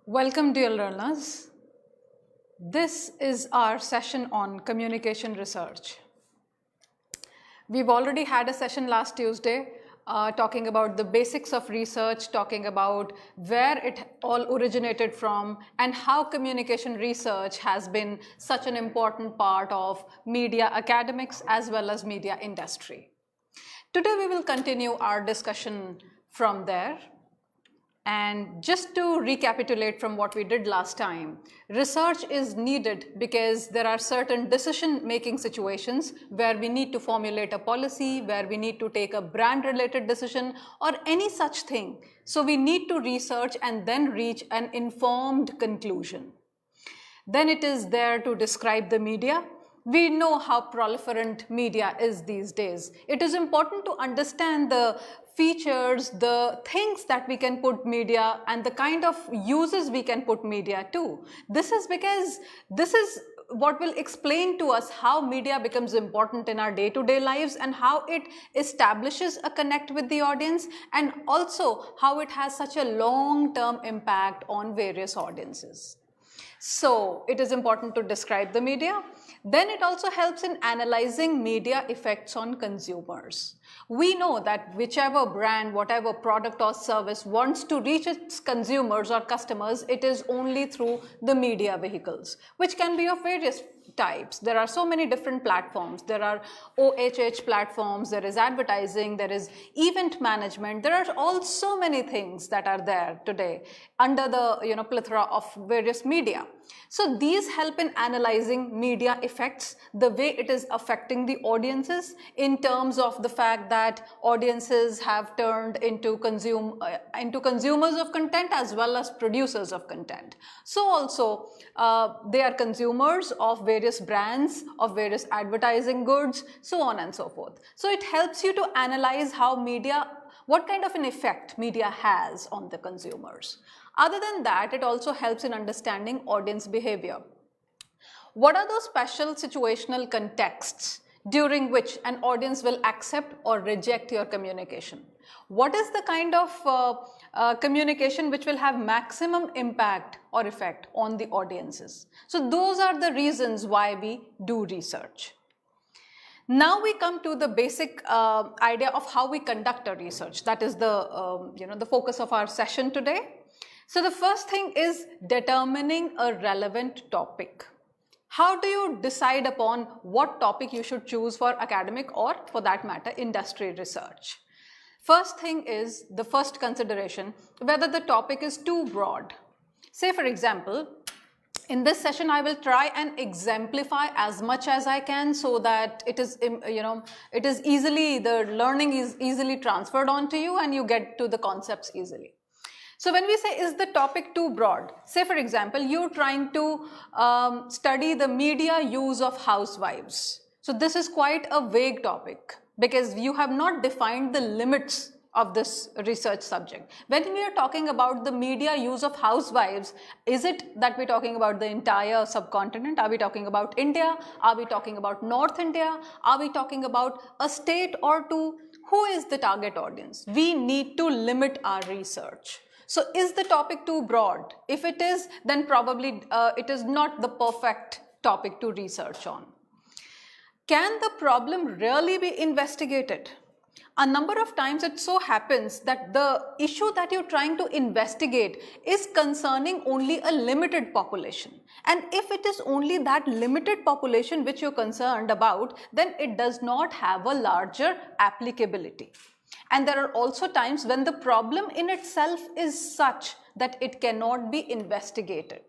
Welcome, dear learners. This is our session on communication research. We've already had a session last Tuesday talking about the basics of research, talking about where it all originated from and how communication research has been such an important part of media academics as well as media industry. Today we will continue our discussion from there. And just to recapitulate from what we did last time, research is needed because there are certain decision-making situations where we need to formulate a policy, where we need to take a brand-related decision or any such thing. So we need to research and then reach an informed conclusion. Then it is there to describe the media. We know how proliferant media is these days. It is important to understand the features, the things that we can put media and the kind of uses we can put media to. This is because this is what will explain to us how media becomes important in our day-to-day lives and how it establishes a connect with the audience and also how it has such a long-term impact on various audiences. So it is important to describe the media. Then it also helps in analyzing media effects on consumers. We know that whichever brand, whatever product or service wants to reach its consumers or customers, it is only through the media vehicles, which can be of various types. There are so many different platforms. There are OHH platforms, there is advertising, there is event management. There are all so many things that are there today under the plethora of various media. So these help in analyzing media effects, the way it is affecting the audiences in terms of the fact that audiences have turned into consumers of content as well as producers of content. So also they are consumers of various brands, of various advertising goods, so on and so forth. So it helps you to analyze how what kind of an effect media has on the consumers. Other than that, it also helps in understanding audience behavior. What are those special situational contexts during which an audience will accept or reject your communication? What is the kind of communication which will have maximum impact or effect on the audiences? So those are the reasons why we do research. Now we come to the basic idea of how we conduct our research. That is the focus of our session today. So the first thing is determining a relevant topic. How do you decide upon what topic you should choose for academic or, for that matter, industry research? First thing is the first consideration, whether the topic is too broad. Say, for example, in this session, I will try and exemplify as much as I can so that it is, the learning is easily transferred onto you and you get to the concepts easily. So when we say, is the topic too broad? Say, for example, you're trying to study the media use of housewives. So this is quite a vague topic because you have not defined the limits of this research subject. When we are talking about the media use of housewives, is it that we're talking about the entire subcontinent? Are we talking about India? Are we talking about North India? Are we talking about a state or two? Who is the target audience? We need to limit our research. So is the topic too broad? If it is, then probably it is not the perfect topic to research on. Can the problem really be investigated? A number of times it so happens that the issue that you're trying to investigate is concerning only a limited population. And if it is only that limited population which you're concerned about, then it does not have a larger applicability. And there are also times when the problem in itself is such that it cannot be investigated.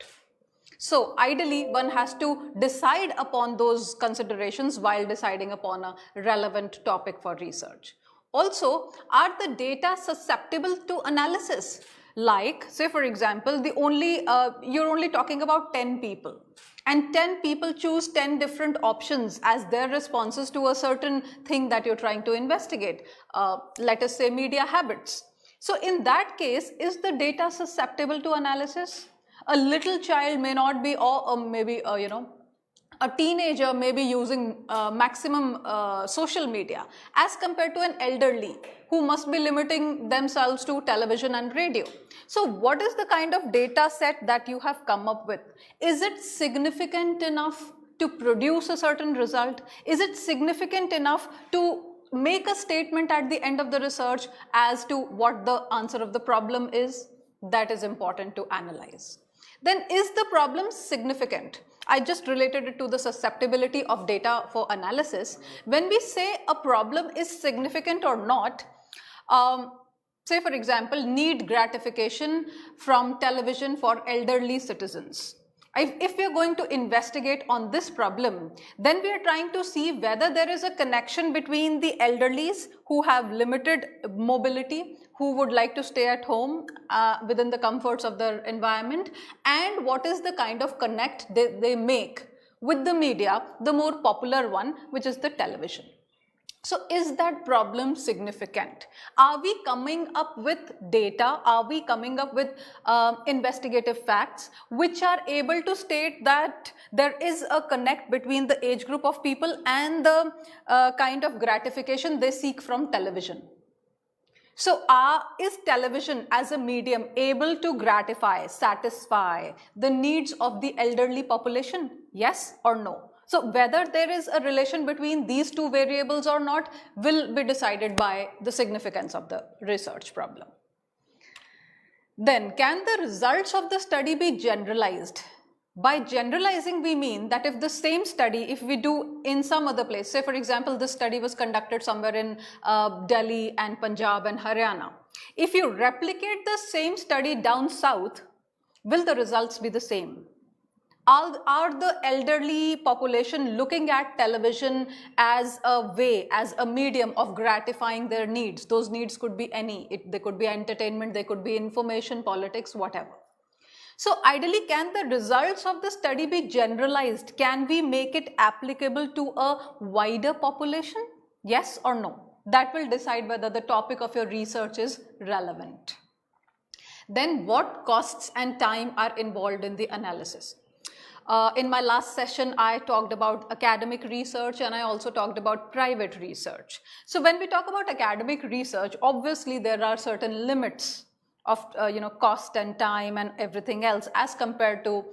So ideally, one has to decide upon those considerations while deciding upon a relevant topic for research. Also, are the data susceptible to analysis? Like, say for example, you're only talking about 10 people. And 10 people choose 10 different options as their responses to a certain thing that you're trying to investigate. Let us say media habits. So in that case, is the data susceptible to analysis? A little child may not be, or maybe a teenager may be using maximum social media as compared to an elderly who must be limiting themselves to television and radio. So what is the kind of data set that you have come up with? Is it significant enough to produce a certain result? Is it significant enough to make a statement at the end of the research as to what the answer of the problem is? That is important to analyze. Then, is the problem significant? I just related it to the susceptibility of data for analysis. When we say a problem is significant or not, say for example, need gratification from television for elderly citizens. If we are going to investigate on this problem, then we are trying to see whether there is a connection between the elderlies who have limited mobility, who would like to stay at home within the comforts of their environment, and what is the kind of connect they make with the media, the more popular one, which is the television. So is that problem significant? Are we coming up with data? Are we coming up with investigative facts which are able to state that there is a connect between the age group of people and the kind of gratification they seek from television? So is television as a medium able to gratify, satisfy the needs of the elderly population? Yes or no? So whether there is a relation between these two variables or not will be decided by the significance of the research problem. Then, can the results of the study be generalized? By generalizing, we mean that if the same study, if we do in some other place, say for example, this study was conducted somewhere in Delhi and Punjab and Haryana. If you replicate the same study down south, will the results be the same? Are the elderly population looking at television as a way, as a medium of gratifying their needs? Those needs could be any. They could be entertainment, they could be information, politics, whatever. So ideally, can the results of the study be generalized? Can we make it applicable to a wider population? Yes or no? That will decide whether the topic of your research is relevant. Then what costs and time are involved in the analysis? In my last session, I talked about academic research and I also talked about private research. So when we talk about academic research, obviously there are certain limits of cost and time and everything else as compared to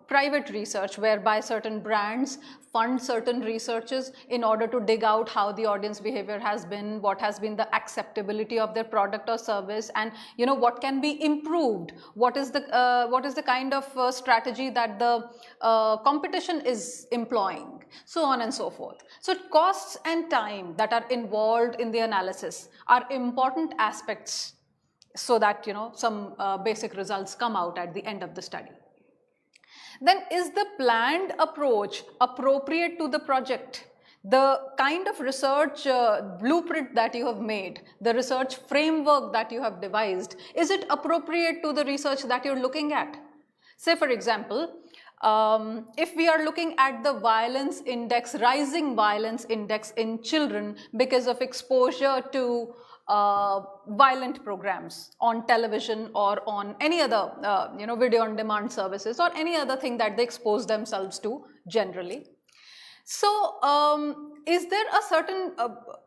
private research, whereby certain brands fund certain researchers in order to dig out how the audience behavior has been, what has been the acceptability of their product or service, and what can be improved, what is the kind of strategy that the competition is employing, so on and so forth. So costs and time that are involved in the analysis are important aspects so that some basic results come out at the end of the study. Then, is the planned approach appropriate to the project? The kind of research blueprint that you have made, the research framework that you have devised, is it appropriate to the research that you're looking at? Say for example, if we are looking at the violence index, rising violence index in children because of exposure to violent programs on television or on any other video on demand services or any other thing that they expose themselves to generally. So is there a certain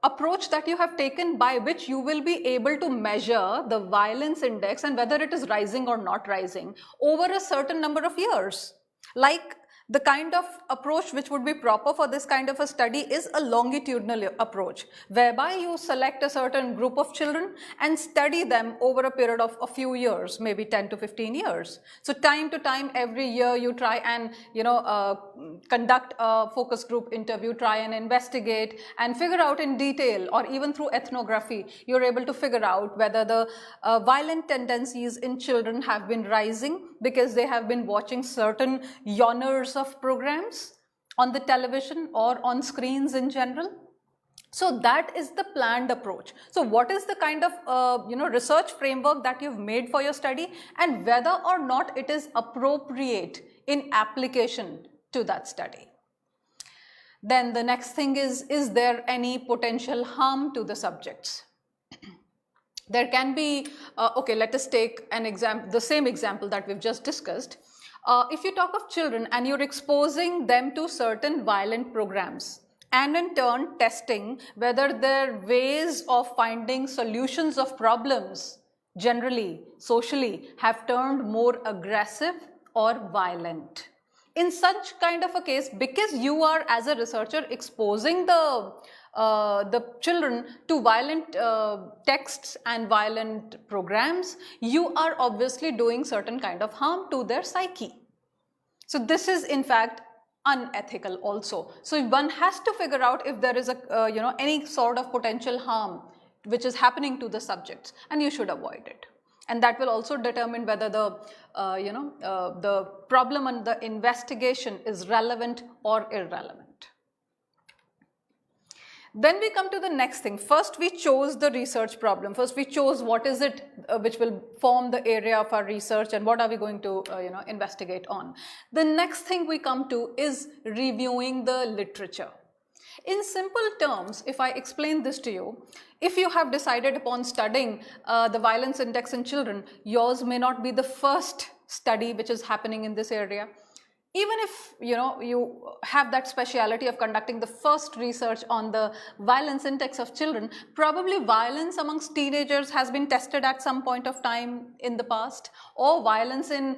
approach that you have taken by which you will be able to measure the violence index and whether it is rising or not rising over a certain number of years? Like the kind of approach which would be proper for this kind of a study is a longitudinal approach, whereby you select a certain group of children and study them over a period of a few years, maybe 10 to 15 years. So time to time, every year you try and conduct a focus group interview, try and investigate and figure out in detail, or even through ethnography, you're able to figure out whether the violent tendencies in children have been rising because they have been watching certain genres of programs on the television or on screens in general. So that is the planned approach. So what is the kind of research framework that you've made for your study, and whether or not it is appropriate in application to that study? Then the next thing is there any potential harm to the subjects? There can be, okay, let us take an example, the same example that we've just discussed. If you talk of children and you're exposing them to certain violent programs, and in turn testing whether their ways of finding solutions of problems generally, socially, have turned more aggressive or violent. In such kind of a case, because you are as a researcher exposing the children to violent texts and violent programs, you are obviously doing certain kind of harm to their psyche. So this is in fact unethical also. So one has to figure out if there is a any sort of potential harm which is happening to the subjects, and you should avoid it. And that will also determine whether the the problem and the investigation is relevant or irrelevant. Then we come to the next thing. First we chose the research problem. First we chose what is it which will form the area of our research and what are we going to investigate on. The next thing we come to is reviewing the literature. In simple terms, if I explain this to you, if you have decided upon studying the violence index in children, yours may not be the first study which is happening in this area. Even if you have that speciality of conducting the first research on the violence index of children, probably violence amongst teenagers has been tested at some point of time in the past, or violence in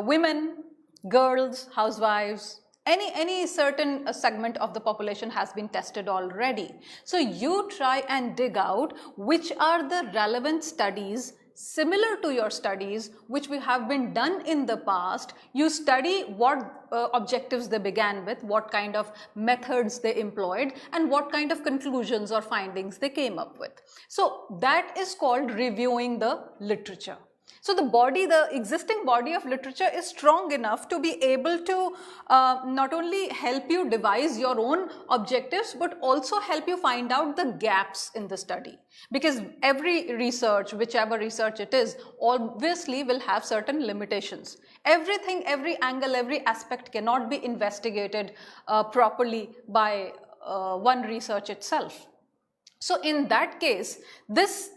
women, girls, housewives, any certain segment of the population has been tested already. So you try and dig out which are the relevant studies similar to your studies which we have been done in the past. You study what objectives they began with, what kind of methods they employed, and what kind of conclusions or findings they came up with. So that is called reviewing the literature. So the existing body of literature is strong enough to be able to not only help you devise your own objectives, but also help you find out the gaps in the study. Because every research, whichever research it is, obviously will have certain limitations. Everything, every angle, every aspect cannot be investigated properly by one research itself. So in that case, this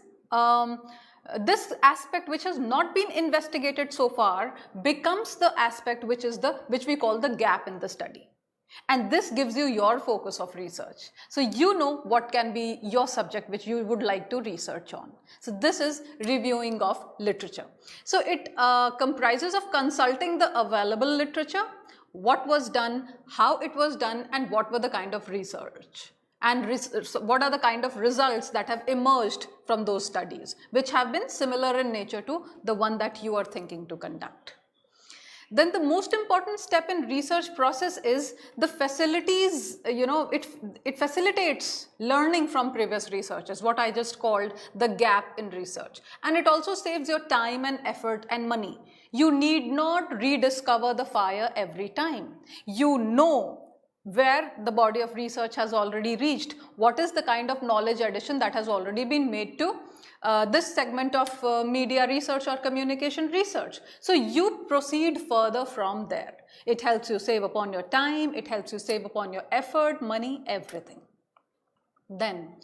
aspect which has not been investigated so far becomes the aspect which we call the gap in the study. And this gives you your focus of research. So you know what can be your subject which you would like to research on. So this is reviewing of literature. So it comprises of consulting the available literature, what was done, how it was done, and what were the kind of research. And what are the kind of results that have emerged from those studies, which have been similar in nature to the one that you are thinking to conduct. Then the most important step in research process is the facilities, it facilitates learning from previous researchers, what I just called the gap in research. And it also saves your time and effort and money. You need not rediscover the fire every time. You know where the body of research has already reached, what is the kind of knowledge addition that has already been made to this segment of media research or communication research. So you proceed further from there. It helps you save upon your time, it helps you save upon your effort, money, everything. Then,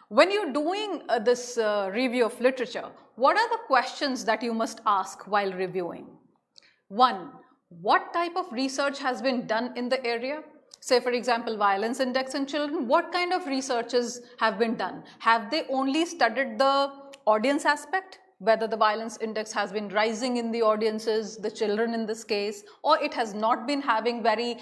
when you're doing this review of literature, what are the questions that you must ask while reviewing? One, what type of research has been done in the area? Say for example, violence index in children, what kind of researches have been done? Have they only studied the audience aspect, whether the violence index has been rising in the audiences, the children in this case, or it has not been having very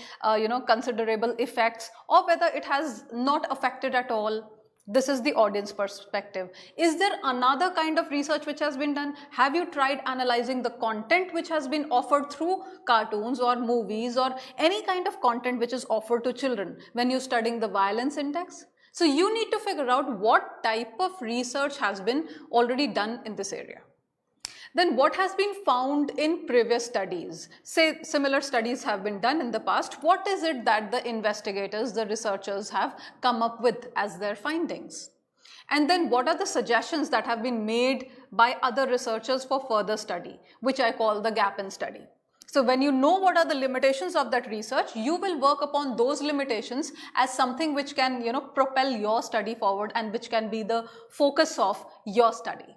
considerable effects, or whether it has not affected at all? This is the audience perspective. Is there another kind of research which has been done? Have you tried analyzing the content which has been offered through cartoons or movies or any kind of content which is offered to children when you're studying the violence index? So you need to figure out what type of research has been already done in this area. Then what has been found in previous studies? Say similar studies have been done in the past. What is it that the investigators, the researchers have come up with as their findings? And then what are the suggestions that have been made by other researchers for further study, which I call the gap in study. So when you know what are the limitations of that research, you will work upon those limitations as something which can, propel your study forward and which can be the focus of your study.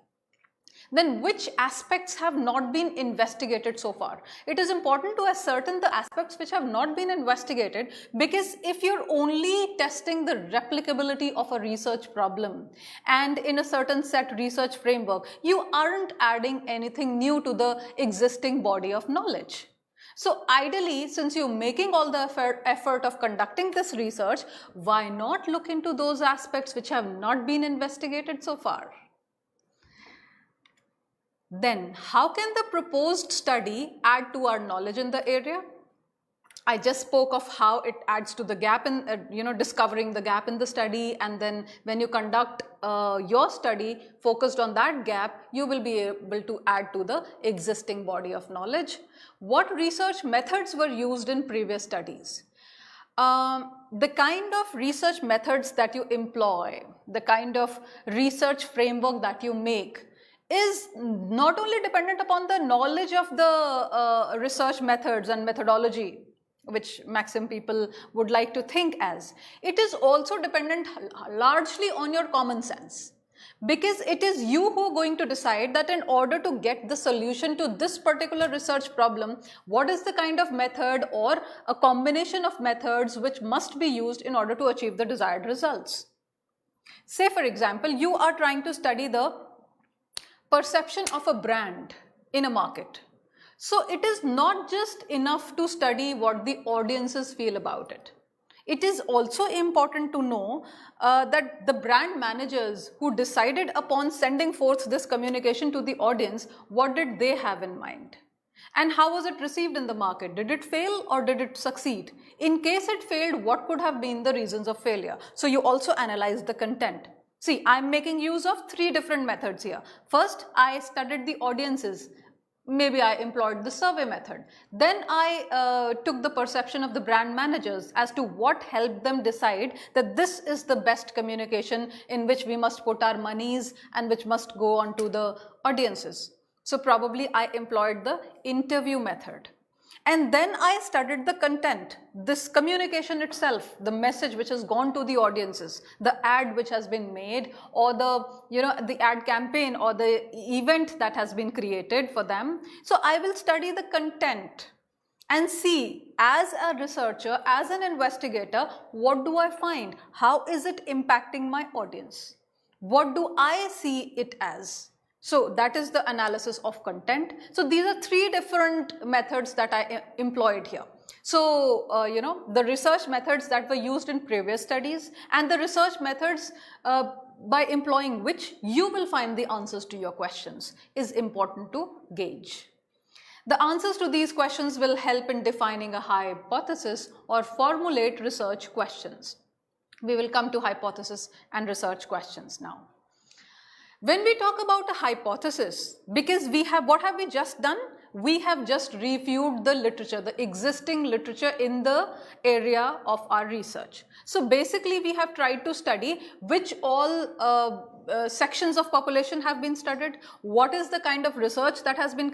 then which aspects have not been investigated so far? It is important to ascertain the aspects which have not been investigated, because if you're only testing the replicability of a research problem and in a certain set research framework, you aren't adding anything new to the existing body of knowledge. So ideally, since you're making all the effort of conducting this research, why not look into those aspects which have not been investigated so far? Then, how can the proposed study add to our knowledge in the area? I just spoke of how it adds to the gap in, discovering the gap in the study, and then when you conduct your study focused on that gap, you will be able to add to the existing body of knowledge. What research methods were used in previous studies? The kind of research methods that you employ, the kind of research framework that you make, is not only dependent upon the knowledge of the research methods and methodology, which maximum people would like to think as. It is also dependent largely on your common sense, because it is you who are going to decide that in order to get the solution to this particular research problem, what is the kind of method or a combination of methods which must be used in order to achieve the desired results. Say for example, you are trying to study the perception of a brand in a market. So it is not just enough to study what the audiences feel about it. It is also important to know that the brand managers who decided upon sending forth this communication to the audience, what did they have in mind? And how was it received in the market? Did it fail or did it succeed? In case it failed, what could have been the reasons of failure? So you also analyze the content. See, I'm making use of 3 different methods here. First, I studied the audiences. Maybe I employed the survey method. Then I took the perception of the brand managers as to what helped them decide that this is the best communication in which we must put our monies and which must go on to the audiences. So probably I employed the interview method. And then I studied the content, this communication itself, the message which has gone to the audiences, the ad which has been made, or the ad campaign or the event that has been created for them. So I will study the content and see, as a researcher, as an investigator, what do I find? How is it impacting my audience? What do I see it as? So that is the analysis of content. So these are 3 different methods that I employed here. So, the research methods that were used in previous studies and the research methods by employing which you will find the answers to your questions is important to gauge. The answers to these questions will help in defining a hypothesis or formulate research questions. We will come to hypothesis and research questions now. When we talk about a hypothesis, because what have we just done? We have just reviewed the literature, the existing literature in the area of our research. So basically we have tried to study which all sections of population have been studied, what is the kind of research that has been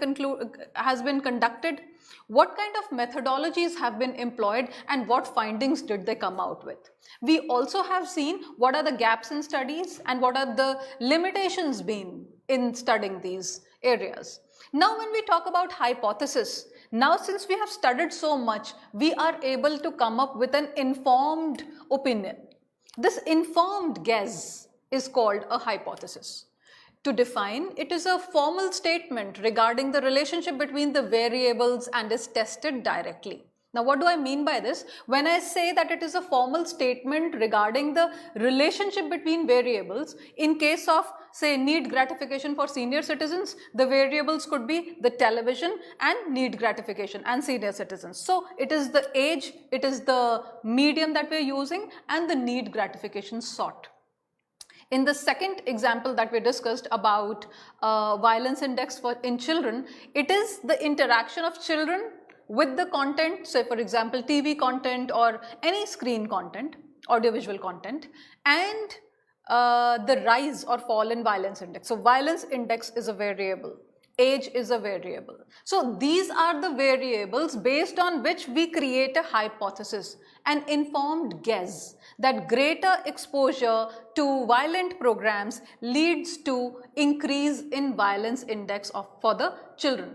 conducted, what kind of methodologies have been employed, and what findings did they come out with. We also have seen what are the gaps in studies and what are the limitations been in studying these areas. Now when we talk about hypothesis, now since we have studied so much, we are able to come up with an informed opinion. This informed guess is called a hypothesis. To define, it is a formal statement regarding the relationship between the variables and is tested directly. Now what do I mean by this? When I say that it is a formal statement regarding the relationship between variables, in case of say need gratification for senior citizens, the variables could be the television and need gratification and senior citizens. So it is the age, it is the medium that we are using and the need gratification sort. In the second example that we discussed about violence index in children, it is the interaction of children with the content, say for example TV content or any screen content, audiovisual content, and the rise or fall in violence index. So violence index is a variable. Age is a variable. So these are the variables based on which we create a hypothesis, an informed guess that greater exposure to violent programs leads to increase in violence index for the children.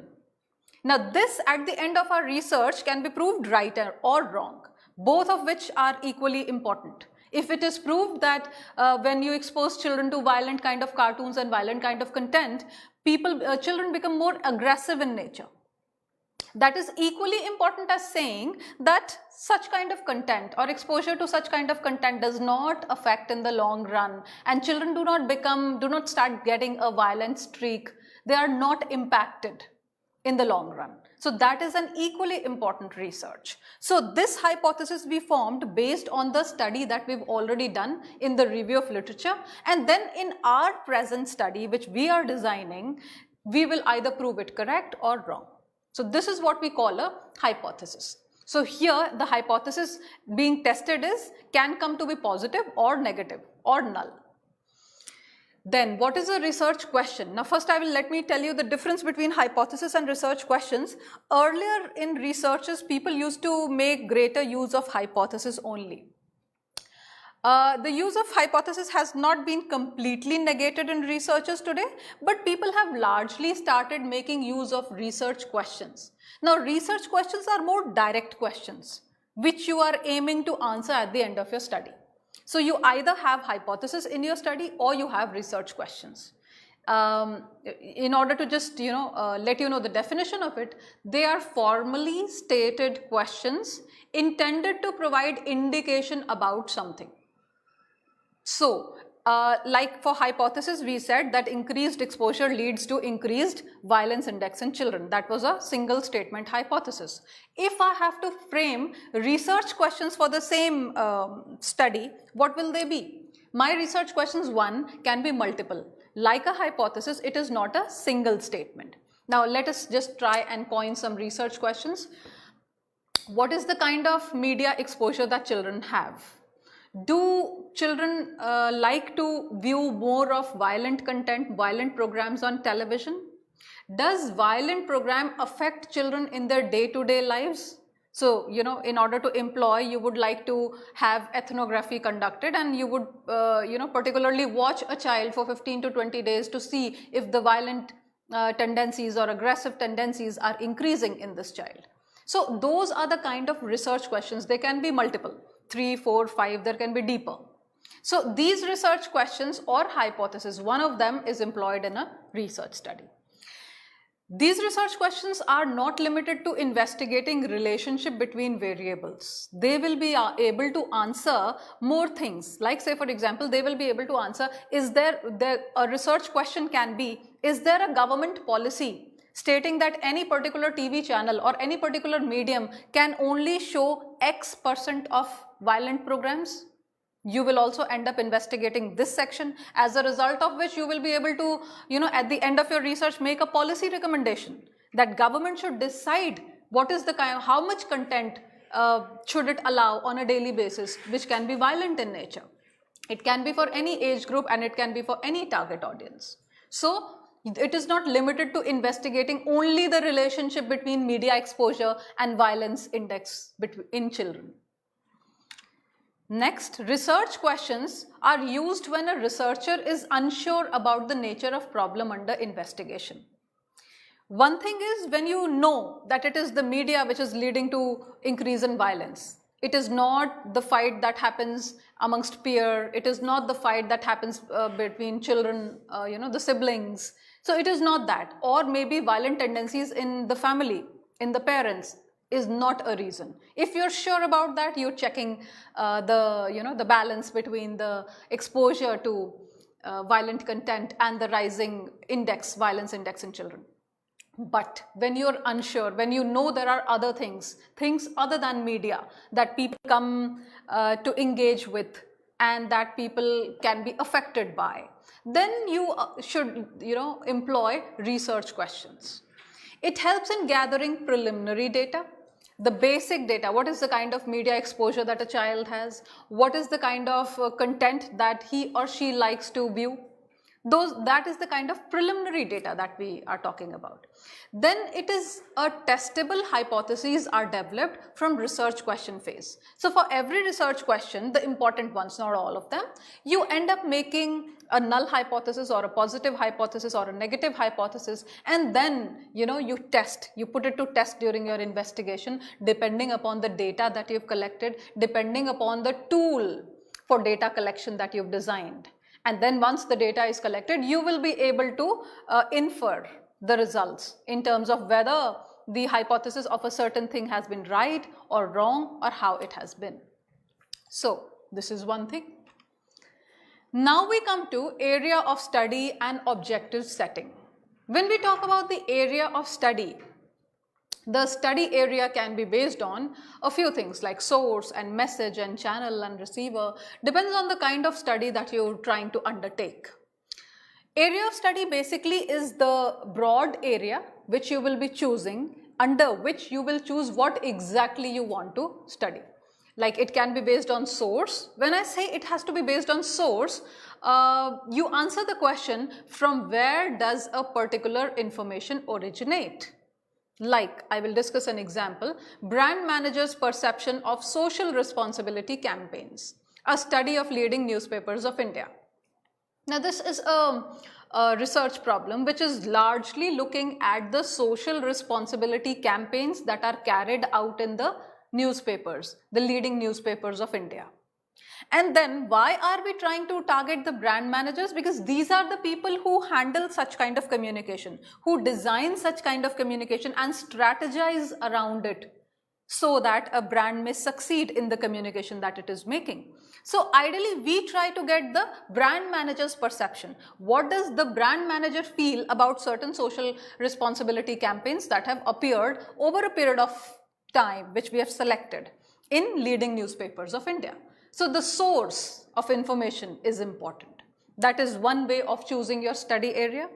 Now this at the end of our research can be proved right or wrong, both of which are equally important. If it is proved that when you expose children to violent kind of cartoons and violent kind of content, children become more aggressive in nature. That is equally important as saying that such kind of content or exposure to such kind of content does not affect in the long run, and children do not start getting a violent streak. They are not impacted in the long run. So that is an equally important research. So this hypothesis we formed based on the study that we've already done in the review of literature, and then in our present study which we are designing, we will either prove it correct or wrong. So this is what we call a hypothesis. So here the hypothesis being tested can come to be positive or negative or null. Then what is a research question? Now first let me tell you the difference between hypothesis and research questions. Earlier in researches, people used to make greater use of hypothesis only. The use of hypothesis has not been completely negated in researches today, but people have largely started making use of research questions. Now research questions are more direct questions which you are aiming to answer at the end of your study. So you either have hypothesis in your study or you have research questions. In order to just let you know the definition of it, they are formally stated questions intended to provide indication about something. So like for hypothesis, we said that increased exposure leads to increased violence index in children. That was a single statement hypothesis. If I have to frame research questions for the same study, what will they be? My research questions, one, can be multiple. Like a hypothesis, it is not a single statement. Now let us just try and coin some research questions. What is the kind of media exposure that children have? Do children like to view more of violent content, violent programs on television? Does violent program affect children in their day-to-day lives? So, in order to employ, you would like to have ethnography conducted, and you would, particularly watch a child for 15 to 20 days to see if the violent tendencies or aggressive tendencies are increasing in this child. So, those are the kind of research questions. They can be multiple. 3, 4, 5, there can be deeper. So these research questions or hypothesis, one of them is employed in a research study. These research questions are not limited to investigating relationship between variables. They will be able to answer more things. Like say for example, they will be able to answer, a research question can be, is there a government policy stating that any particular TV channel or any particular medium can only show X% of violent programs? You will also end up investigating this section, as a result of which you will be able to, at the end of your research, make a policy recommendation that government should decide what is the how much content should it allow on a daily basis, which can be violent in nature. It can be for any age group and it can be for any target audience. So it is not limited to investigating only the relationship between media exposure and violence index in children. Next, research questions are used when a researcher is unsure about the nature of problem under investigation. One thing is when you know that it is the media which is leading to increase in violence. It is not the fight that happens amongst peers. It is not the fight that happens between children, the siblings. So it is not that, or maybe violent tendencies in the family, in the parents, is not a reason. If you're sure about that, you're checking the balance between the exposure to violent content and the rising violence index in children. But when you're unsure, when you know there are other things other than media that people come to engage with and that people can be affected by, then you should employ research questions. It helps in gathering preliminary data, the basic data. What is the kind of media exposure that a child has? What is the kind of content that he or she likes to view? That is the kind of preliminary data that we are talking about. Then it is a testable hypotheses are developed from research question phase. So for every research question, the important ones, not all of them, you end up making a null hypothesis or a positive hypothesis or a negative hypothesis, and then you put it to test during your investigation depending upon the data that you've collected, depending upon the tool for data collection that you've designed. And then once the data is collected, you will be able to infer the results in terms of whether the hypothesis of a certain thing has been right or wrong, or how it has been. So this is one thing. Now we come to area of study and objective setting. When we talk about the area of study, the study area can be based on a few things like source and message and channel and receiver. Depends on the kind of study that you're trying to undertake. Area of study basically is the broad area which you will be choosing, under which you will choose what exactly you want to study. Like it can be based on source. When I say it has to be based on source, you answer the question, from where does a particular information originate? Like, I will discuss an example, brand managers' perception of social responsibility campaigns, a study of leading newspapers of India. Now, this is a research problem which is largely looking at the social responsibility campaigns that are carried out in the newspapers, the leading newspapers of India. And then why are we trying to target the brand managers? Because these are the people who handle such kind of communication, who design such kind of communication and strategize around it so that a brand may succeed in the communication that it is making. So ideally, we try to get the brand manager's perception. What does the brand manager feel about certain social responsibility campaigns that have appeared over a period of time, which we have selected in leading newspapers of India? So the source of information is important. That is one way of choosing your study area.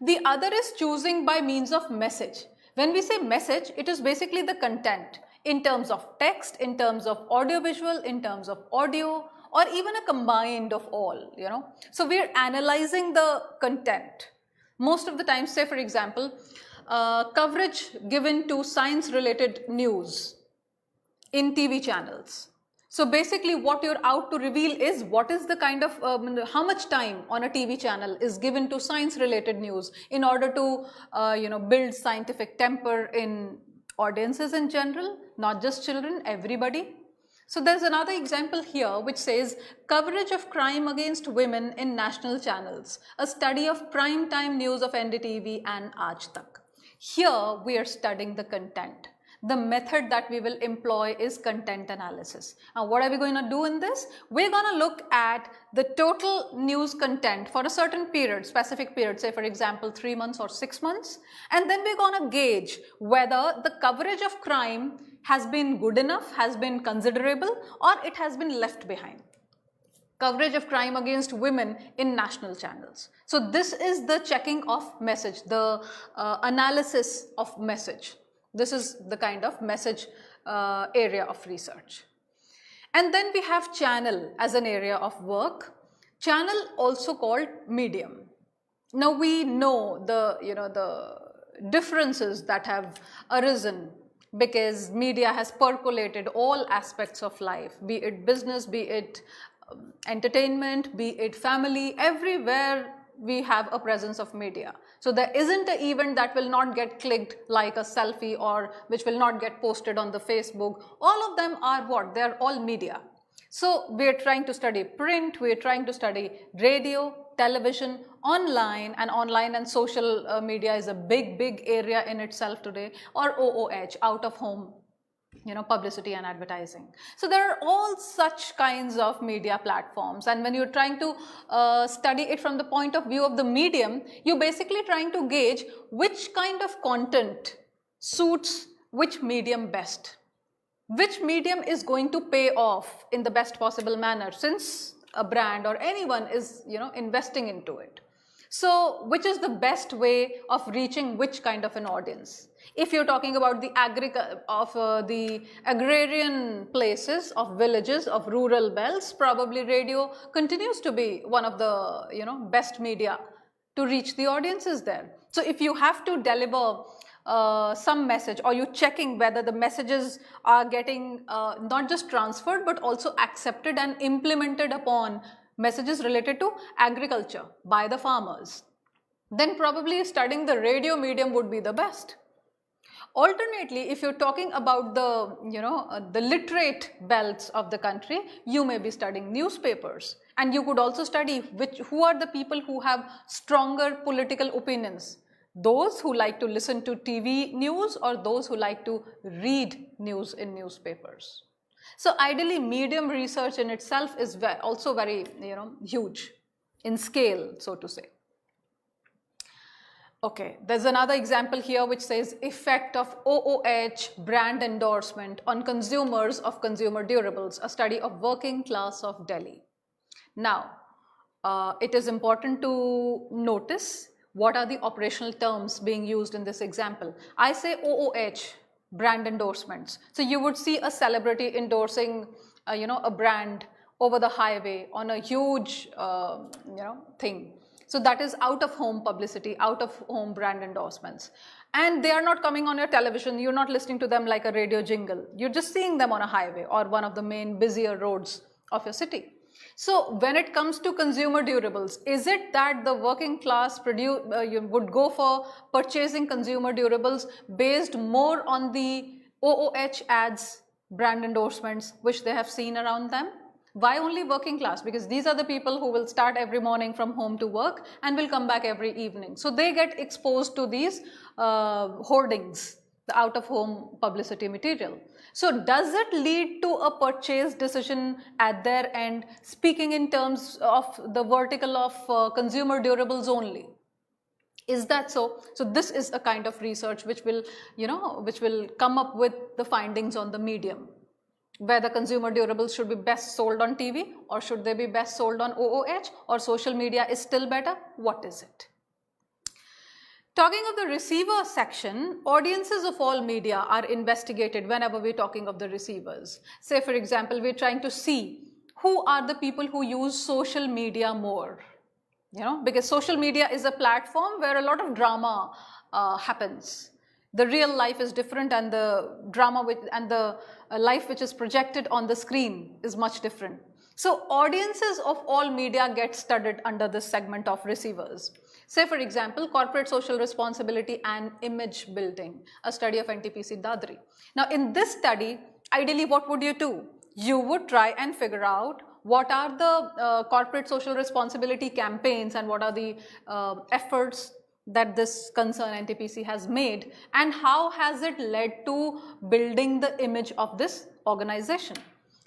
The other is choosing by means of message. When we say message, it is basically the content in terms of text, in terms of audiovisual, in terms of audio, or even a combined of all, So we are analyzing the content. Most of the time, say for example, coverage given to science-related news in TV channels. So basically what you're out to reveal is what is the kind of, how much time on a TV channel is given to science related news in order to, build scientific temper in audiences in general, not just children, everybody. So there's another example here which says coverage of crime against women in national channels, a study of prime time news of NDTV and Aaj Tak. Here we are studying the content. The method that we will employ is content analysis. Now, what are we going to do in this? We're going to look at the total news content for a certain period, specific period, say for example 3 months or 6 months, and then we're going to gauge whether the coverage of crime has been good enough, has been considerable, or it has been left behind. Coverage of crime against women in national channels. So this is the checking of message, the analysis of message. This is the kind of message area of research. And then we have channel as an area of work. Channel also called medium. Now we know the differences that have arisen because media has percolated all aspects of life, be it business, be it entertainment, be it family, everywhere we have a presence of media. So there isn't an event that will not get clicked like a selfie or which will not get posted on the Facebook. All of them are what? They are all media. So we are trying to study print, we are trying to study radio, television, online and social media is a big area in itself today, or OOH, out of home, publicity and advertising. So there are all such kinds of media platforms, and when you're trying to study it from the point of view of the medium, you're basically trying to gauge which kind of content suits which medium best. Which medium is going to pay off in the best possible manner since a brand or anyone is investing into it. So which is the best way of reaching which kind of an audience? If you're talking about the agrarian places of villages, of rural belts, probably radio continues to be one of the best media to reach the audiences there. So if you have to deliver some message, or you're checking whether the messages are getting not just transferred but also accepted and implemented upon messages related to agriculture by the farmers, then probably studying the radio medium would be the best. Alternately, if you're talking about the literate belts of the country, you may be studying newspapers, and you could also study who are the people who have stronger political opinions, those who like to listen to TV news or those who like to read news in newspapers. So ideally, medium research in itself is also very huge in scale, so to say. Okay, there's another example here which says effect of OOH brand endorsement on consumers of consumer durables, a study of working class of Delhi. Now, it is important to notice what are the operational terms being used in this example. I say OOH, brand endorsements. So you would see a celebrity endorsing a brand over the highway on a huge thing. So that is out-of-home publicity, out-of-home brand endorsements. And they are not coming on your television, you're not listening to them like a radio jingle. You're just seeing them on a highway or one of the main busier roads of your city. So when it comes to consumer durables, is it that the working class would go for purchasing consumer durables based more on the OOH ads, brand endorsements, which they have seen around them? Why only working class? Because these are the people who will start every morning from home to work and will come back every evening. So they get exposed to these hoardings, the out-of-home publicity material. So does it lead to a purchase decision at their end, speaking in terms of the vertical of consumer durables only? Is that so? So this is a kind of research which will come up with the findings on the medium. Whether consumer durables should be best sold on TV, or should they be best sold on OOH, or social media is still better? What is it? Talking of the receiver section, audiences of all media are investigated whenever we're talking of the receivers. Say for example, we're trying to see who are the people who use social media more. Because social media is a platform where a lot of drama happens. The real life is different, and the drama and the life which is projected on the screen is much different. So audiences of all media get studied under this segment of receivers. Say for example, corporate social responsibility and image building, a study of NTPC Dadri. Now in this study, ideally what would you do? You would try and figure out what are the corporate social responsibility campaigns and what are the efforts that this concern NTPC has made, and how has it led to building the image of this organization.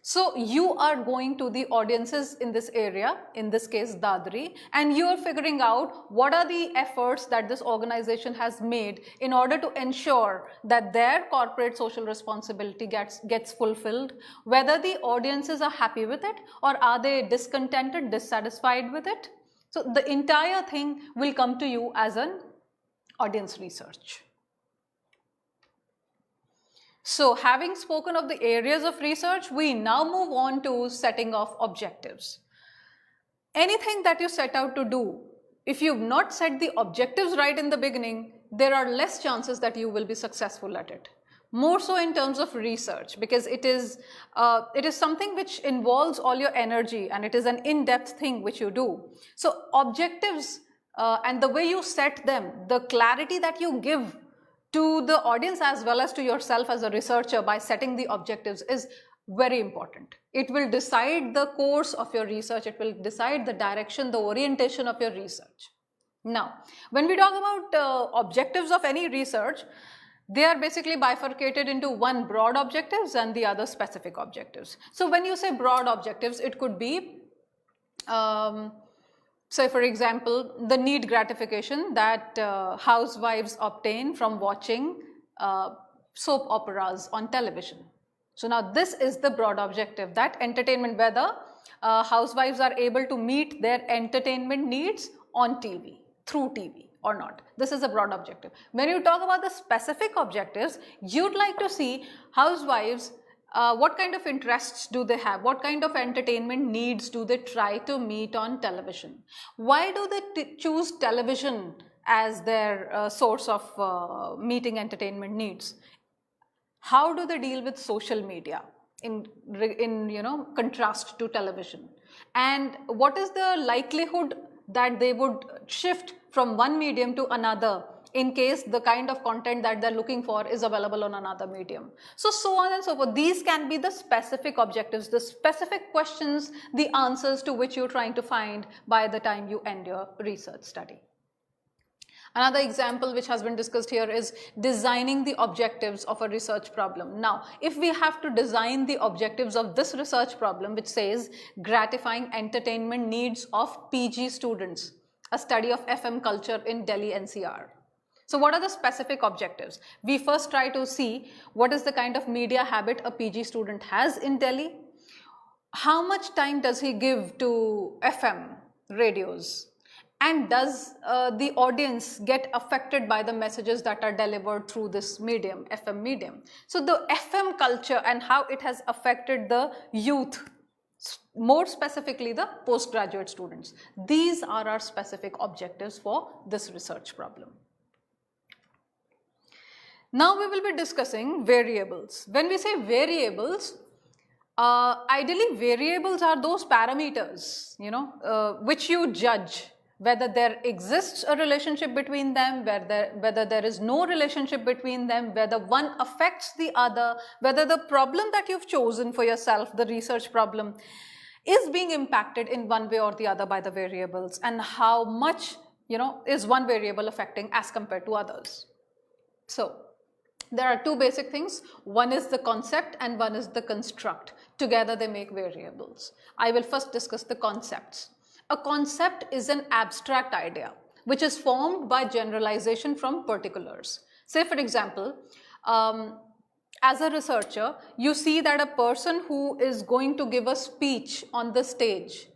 So you are going to the audiences in this area, in this case Dadri, and you are figuring out what are the efforts that this organization has made in order to ensure that their corporate social responsibility gets fulfilled, whether the audiences are happy with it or are they discontented, dissatisfied with it. So the entire thing will come to you as an audience research. So having spoken of the areas of research, we now move on to setting of objectives. Anything that you set out to do, if you've not set the objectives right in the beginning, there are less chances that you will be successful at it. More so in terms of research, because it is something which involves all your energy, and it is an in-depth thing which you do. So objectives and the way you set them, the clarity that you give to the audience as well as to yourself as a researcher by setting the objectives is very important. It will decide the course of your research, it will decide the direction, the orientation of your research. Now, when we talk about objectives of any research, they are basically bifurcated into one broad objectives and the other specific objectives. So when you say broad objectives, it could be, say for example, the need gratification that housewives obtain from watching soap operas on television. So now this is the broad objective, that entertainment, whether housewives are able to meet their entertainment needs on TV. through TV or not. This is a broad objective. When you talk about the specific objectives, you'd like to see housewives, what kind of interests do they have? What kind of entertainment needs do they try to meet on television? Why do they choose television as their source of meeting entertainment needs? How do they deal with social media in contrast to television? And what is the likelihood that they would shift from one medium to another in case the kind of content that they're looking for is available on another medium? So on and so forth. These can be the specific objectives, the specific questions, the answers to which you're trying to find by the time you end your research study. Another example which has been discussed here is designing the objectives of a research problem. Now, if we have to design the objectives of this research problem, which says gratifying entertainment needs of PG students, a study of FM culture in Delhi NCR. So what are the specific objectives? We first try to see what is the kind of media habit a PG student has in Delhi. How much time does he give to FM radios? And does the audience get affected by the messages that are delivered through this medium, FM medium? So the FM culture and how it has affected the youth, more specifically the postgraduate students. These are our specific objectives for this research problem. Now we will be discussing variables. When we say variables, ideally variables are those parameters, which you judge whether there exists a relationship between them, whether there is no relationship between them, whether one affects the other, whether the problem that you've chosen for yourself, the research problem, is being impacted in one way or the other by the variables, and how much, is one variable affecting as compared to others. So there are two basic things. One is the concept and one is the construct. Together they make variables. I will first discuss the concepts. A concept is an abstract idea which is formed by generalization from particulars. Say for example, as a researcher, you see that a person who is going to give a speech on the stage,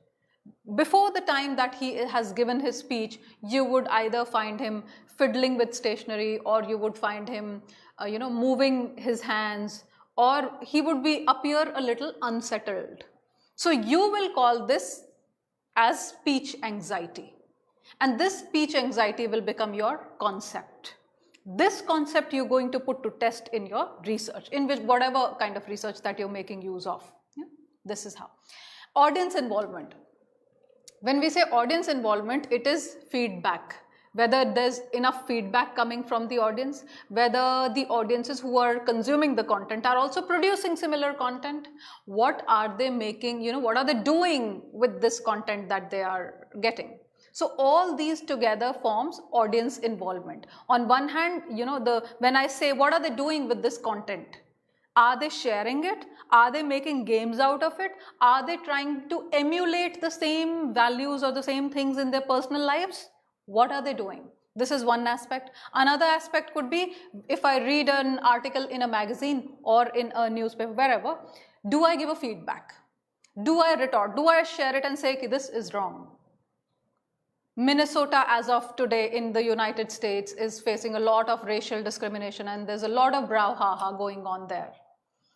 before the time that he has given his speech, you would either find him fiddling with stationery, or you would find him moving his hands, or he would appear a little unsettled. So you will call this as speech anxiety, and this speech anxiety will become your concept. This concept you're going to put to test in your research, in which whatever kind of research that you're making use of. This is how. Audience involvement. When we say audience involvement, it is feedback. Whether there's enough feedback coming from the audience, whether the audiences who are consuming the content are also producing similar content. What are they making, what are they doing with this content that they are getting? So all these together forms audience involvement. On one hand, when I say what are they doing with this content? Are they sharing it? Are they making games out of it? Are they trying to emulate the same values or the same things in their personal lives? What are they doing? This is one aspect. Another aspect could be, if I read an article in a magazine or in a newspaper, wherever, do I give a feedback? Do I retort? Do I share it and say, okay, this is wrong? Minnesota, as of today in the United States, is facing a lot of racial discrimination, and there's a lot of brouhaha going on there.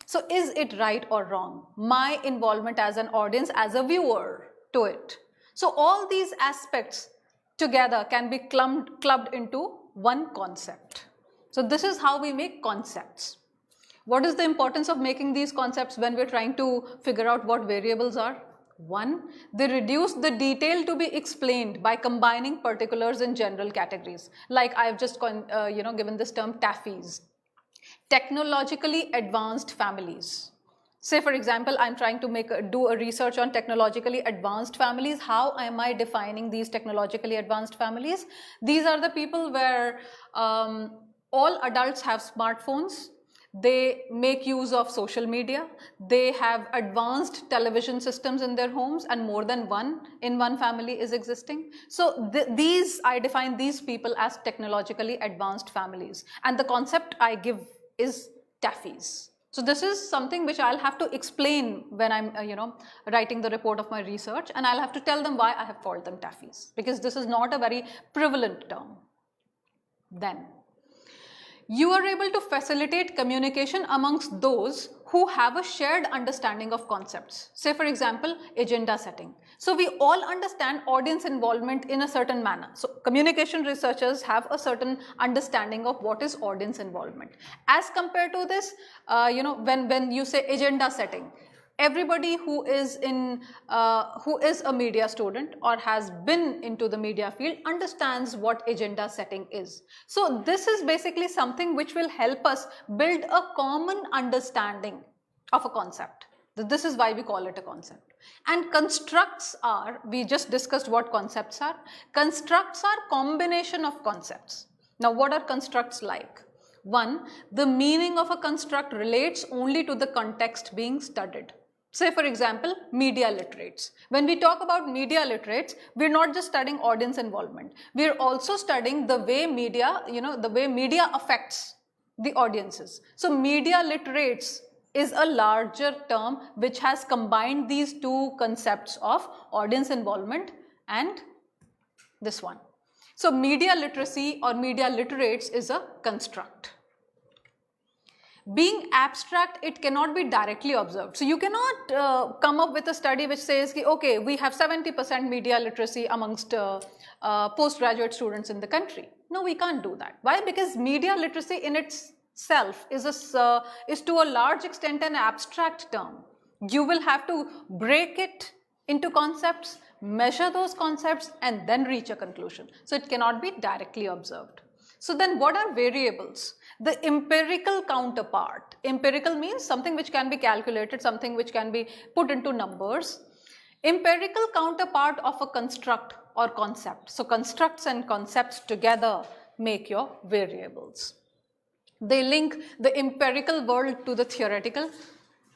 So is it right or wrong? My involvement as an audience, as a viewer to it. So all these aspects together can be clubbed into one concept. So this is how we make concepts. What is the importance of making these concepts when we're trying to figure out what variables are? One, they reduce the detail to be explained by combining particulars in general categories. Like I've just given this term TAFEs. Technologically advanced families. Say for example, I'm trying to do a research on technologically advanced families. How am I defining these technologically advanced families? These are the people where all adults have smartphones. They make use of social media. They have advanced television systems in their homes, and more than one in one family is existing. So I define these people as technologically advanced families. And the concept I give is TAFEs. So this is something which I'll have to explain when I'm, writing the report of my research, and I'll have to tell them why I have called them TAFEs, because this is not a very prevalent term. Then, you are able to facilitate communication amongst those who have a shared understanding of concepts. Say for example, agenda setting. So we all understand audience involvement in a certain manner. So communication researchers have a certain understanding of what is audience involvement. As compared to this, when you say agenda setting, everybody who is a media student or has been into the media field understands what agenda setting is. So this is basically something which will help us build a common understanding of a concept. This is why we call it a concept. And constructs are, we just discussed what concepts are. Constructs are combination of concepts. Now what are constructs like? One, the meaning of a construct relates only to the context being studied. Say for example, media literates. When we talk about media literates, we're not just studying audience involvement. We're also studying the way media, the way media affects the audiences. So media literates is a larger term which has combined these two concepts of audience involvement and this one. So media literacy or media literates is a construct. Being abstract, it cannot be directly observed. So you cannot come up with a study which says, okay, we have 70% media literacy amongst postgraduate students in the country. No, we can't do that. Why? Because media literacy in itself is to a large extent an abstract term. You will have to break it into concepts, measure those concepts, and then reach a conclusion. So it cannot be directly observed. So then what are variables? The empirical counterpart. Empirical means something which can be calculated, something which can be put into numbers. Empirical counterpart of a construct or concept. So constructs and concepts together make your variables. They link the empirical world to the theoretical.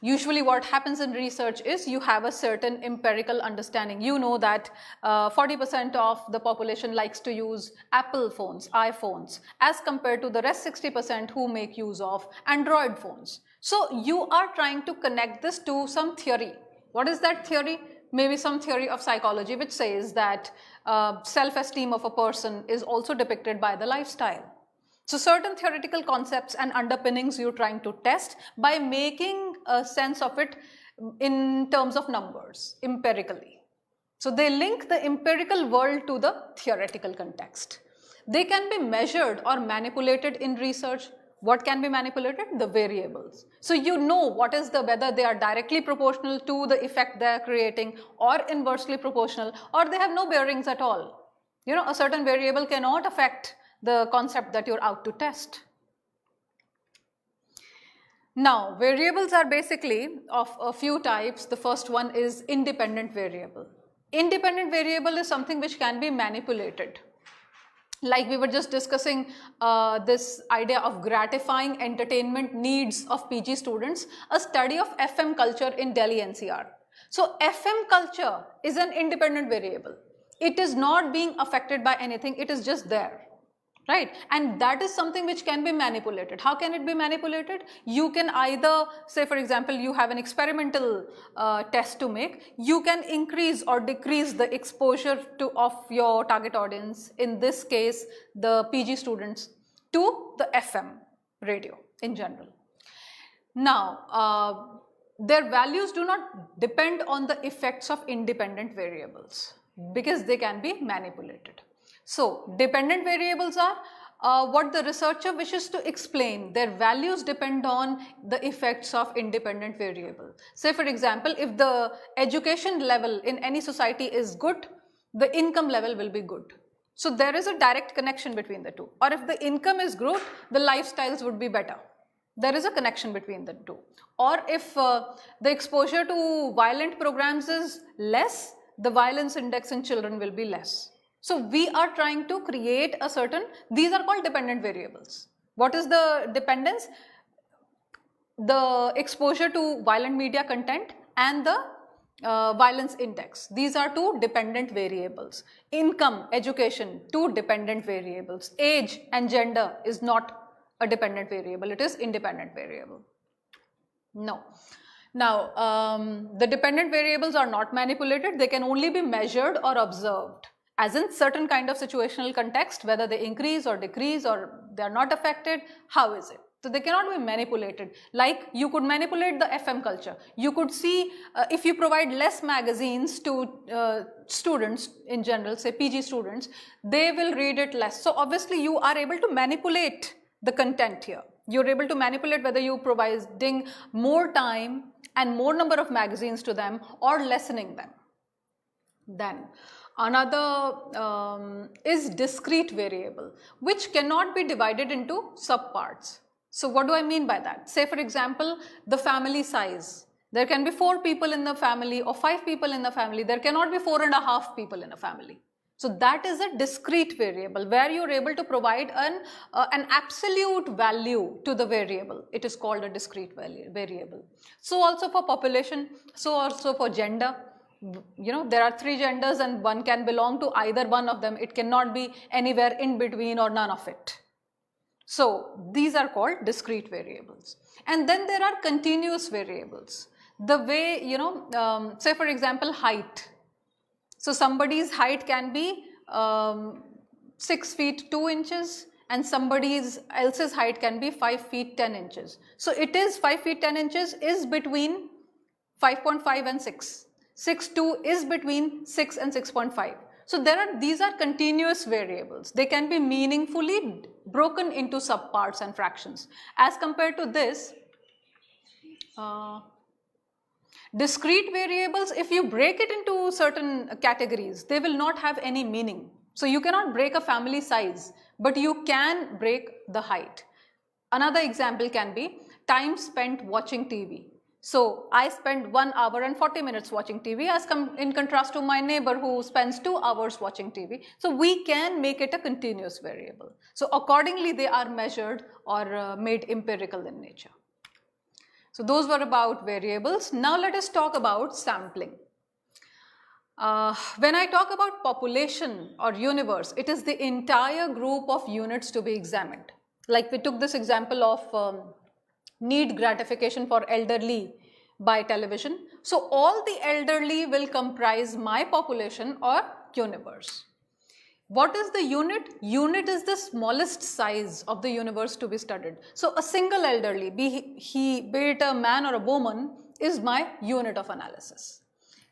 Usually what happens in research is you have a certain empirical understanding. You know that 40% of the population likes to use Apple phones, iPhones, as compared to the rest 60% who make use of Android phones. So you are trying to connect this to some theory. What is that theory? Maybe some theory of psychology which says that self-esteem of a person is also depicted by the lifestyle. So certain theoretical concepts and underpinnings you're trying to test by making a sense of it in terms of numbers, empirically. So they link the empirical world to the theoretical context. They can be measured or manipulated in research. What can be manipulated? The variables. So you know what is whether they are directly proportional to the effect they are creating or inversely proportional, or they have no bearings at all. A certain variable cannot affect the concept that you're out to test. Now, variables are basically of a few types. The first one is independent variable. Independent variable is something which can be manipulated. Like we were just discussing this idea of gratifying entertainment needs of PG students, a study of FM culture in Delhi NCR. So FM culture is an independent variable. It is not being affected by anything, it is just there. Right? And that is something which can be manipulated. How can it be manipulated? You can either, say for example, you have an experimental test to make. You can increase or decrease the exposure of your target audience, in this case the PG students, to the FM radio in general. Now, their values do not depend on the effects of independent variables because they can be manipulated. So, dependent variables are what the researcher wishes to explain. Their values depend on the effects of independent variable. Say for example, if the education level in any society is good, the income level will be good. So there is a direct connection between the two. Or if the income is good, the lifestyles would be better. There is a connection between the two. Or if the exposure to violent programs is less, the violence index in children will be less. So we are trying to create a certain, these are called dependent variables. What is the dependence? The exposure to violent media content and the violence index. These are two dependent variables. Income, education, two dependent variables. Age and gender is not a dependent variable, it is independent variable. No. Now, the dependent variables are not manipulated. They can only be measured or observed, as in certain kind of situational context, whether they increase or decrease or they are not affected. How is it? So they cannot be manipulated. Like you could manipulate the FM culture. You could see if you provide less magazines to students in general, say PG students, they will read it less. So obviously you are able to manipulate the content here. You're able to manipulate whether you're providing more time and more number of magazines to them or lessening them. Then another is discrete variable, which cannot be divided into subparts. So what do I mean by that? Say for example, the family size. There can be 4 people in the family or 5 people in the family. There cannot be 4.5 people in a family. So that is a discrete variable where you are able to provide an absolute value to the variable. It is called a discrete variable. So also for population, so also for gender. You know, there are 3 genders and one can belong to either one of them. It cannot be anywhere in between or none of it. So these are called discrete variables. And then there are continuous variables. The way, you know, say for example, height. So somebody's height can be 6 feet 2 inches and somebody else's height can be 5 feet 10 inches. So it is 5 feet 10 inches is between 5.5 and 6. 6.2 is between 6 and 6.5. So these are continuous variables. They can be meaningfully broken into subparts and fractions. As compared to this, discrete variables, if you break it into certain categories, they will not have any meaning. So you cannot break a family size, but you can break the height. Another example can be time spent watching TV. So I spend 1 hour and 40 minutes watching TV as in contrast to my neighbor who spends 2 hours watching TV. So we can make it a continuous variable. So accordingly they are measured or made empirical in nature. So those were about variables. Now let us talk about sampling. When I talk about population or universe, it is the entire group of units to be examined. Like we took this example of need gratification for elderly by television. So all the elderly will comprise my population or universe. What is the unit? Unit is the smallest size of the universe to be studied. So a single elderly, be it a man or a woman, is my unit of analysis.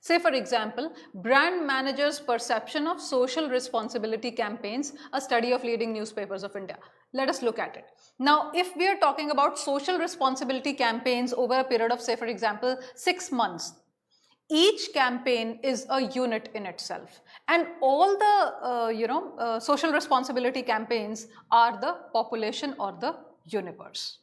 Say for example, brand managers' perception of social responsibility campaigns, a study of leading newspapers of India. Let us look at it. Now, if we are talking about social responsibility campaigns over a period of, say for example, 6 months, each campaign is a unit in itself, and all the social responsibility campaigns are the population or the universe.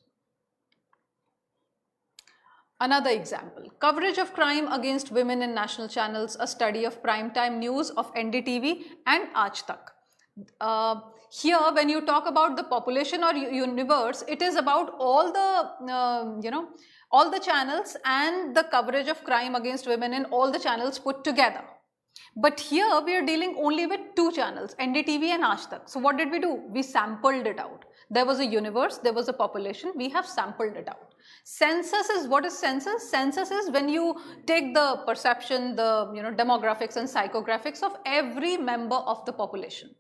Another example, coverage of crime against women in national channels, a study of primetime news of NDTV and Aaj Tak. Here, when you talk about the population or universe, it is about all the all the channels and the coverage of crime against women in all the channels put together. But here we are dealing only with 2 channels, NDTV and Aaj Tak. So what did we do? We sampled it out. There was a universe, there was a population, we have sampled it out. Census is, what is census? Census is when you take the perception, the demographics and psychographics of every member of the population.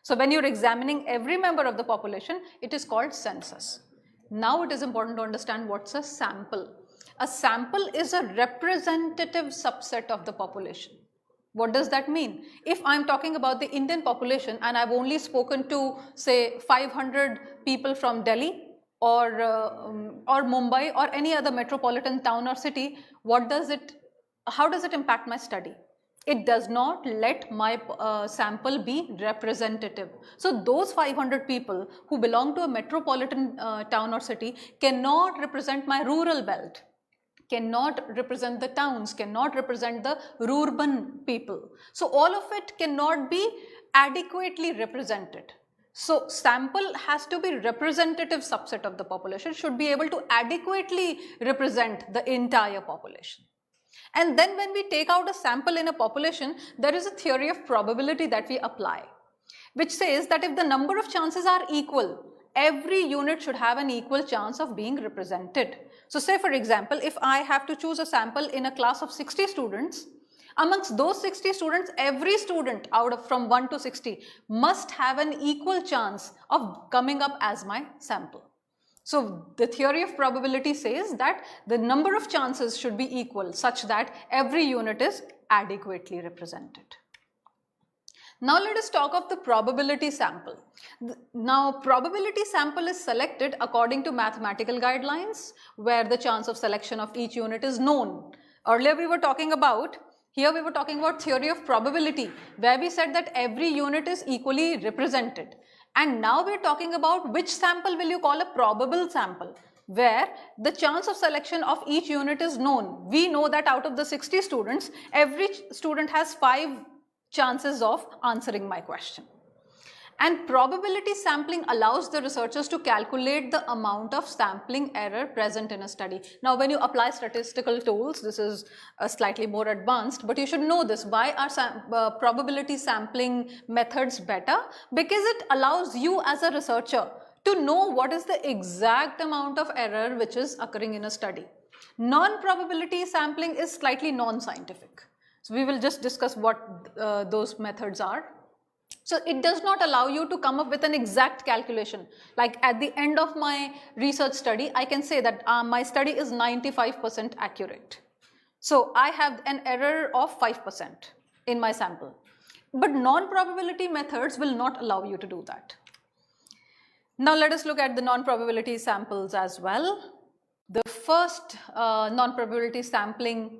So when you're examining every member of the population, it is called census. Now it is important to understand what's a sample. A sample is a representative subset of the population. What does that mean? If I'm talking about the Indian population and I've only spoken to, say, 500 people from Delhi or Mumbai or any other metropolitan town or city, how does it impact my study? It does not let my sample be representative. So those 500 people who belong to a metropolitan town or city cannot represent my rural belt, cannot represent the towns, cannot represent the urban people. So all of it cannot be adequately represented. So sample has to be representative subset of the population, should be able to adequately represent the entire population. And then when we take out a sample in a population, there is a theory of probability that we apply, which says that if the number of chances are equal every unit should have an equal chance of being represented. So say for example, if I have to choose a sample in a class of 60 students, amongst those 60 students, every student from 1 to 60 must have an equal chance of coming up as my sample. So the theory of probability says that the number of chances should be equal such that every unit is adequately represented. Now let us talk of the probability sample. Now probability sample is selected according to mathematical guidelines where the chance of selection of each unit is known. Earlier we were talking about theory of probability where we said that every unit is equally represented. And now we're talking about which sample will you call a probable sample, where the chance of selection of each unit is known. We know that out of the 60 students, every student has 5 chances of answering my question. And probability sampling allows the researchers to calculate the amount of sampling error present in a study. Now, when you apply statistical tools, this is slightly more advanced, but you should know this. Why are probability sampling methods better? Because it allows you as a researcher to know what is the exact amount of error which is occurring in a study. Non-probability sampling is slightly non-scientific. So we will just discuss what those methods are. So it does not allow you to come up with an exact calculation. Like at the end of my research study, I can say that my study is 95% accurate. So I have an error of 5% in my sample. But non-probability methods will not allow you to do that. Now let us look at the non-probability samples as well. The first non-probability sampling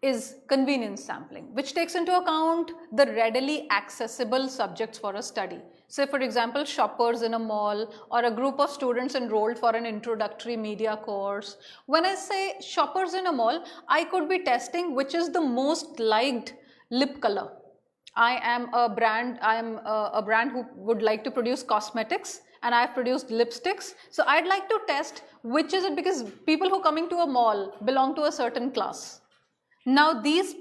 is convenience sampling, which takes into account the readily accessible subjects for a study. Say for example, shoppers in a mall or a group of students enrolled for an introductory media course. When I say shoppers in a mall, I could be testing which is the most liked lip color. I am a brand who would like to produce cosmetics and I've produced lipsticks. So I'd like to test which is it, because people who coming to a mall belong to a certain class. Now these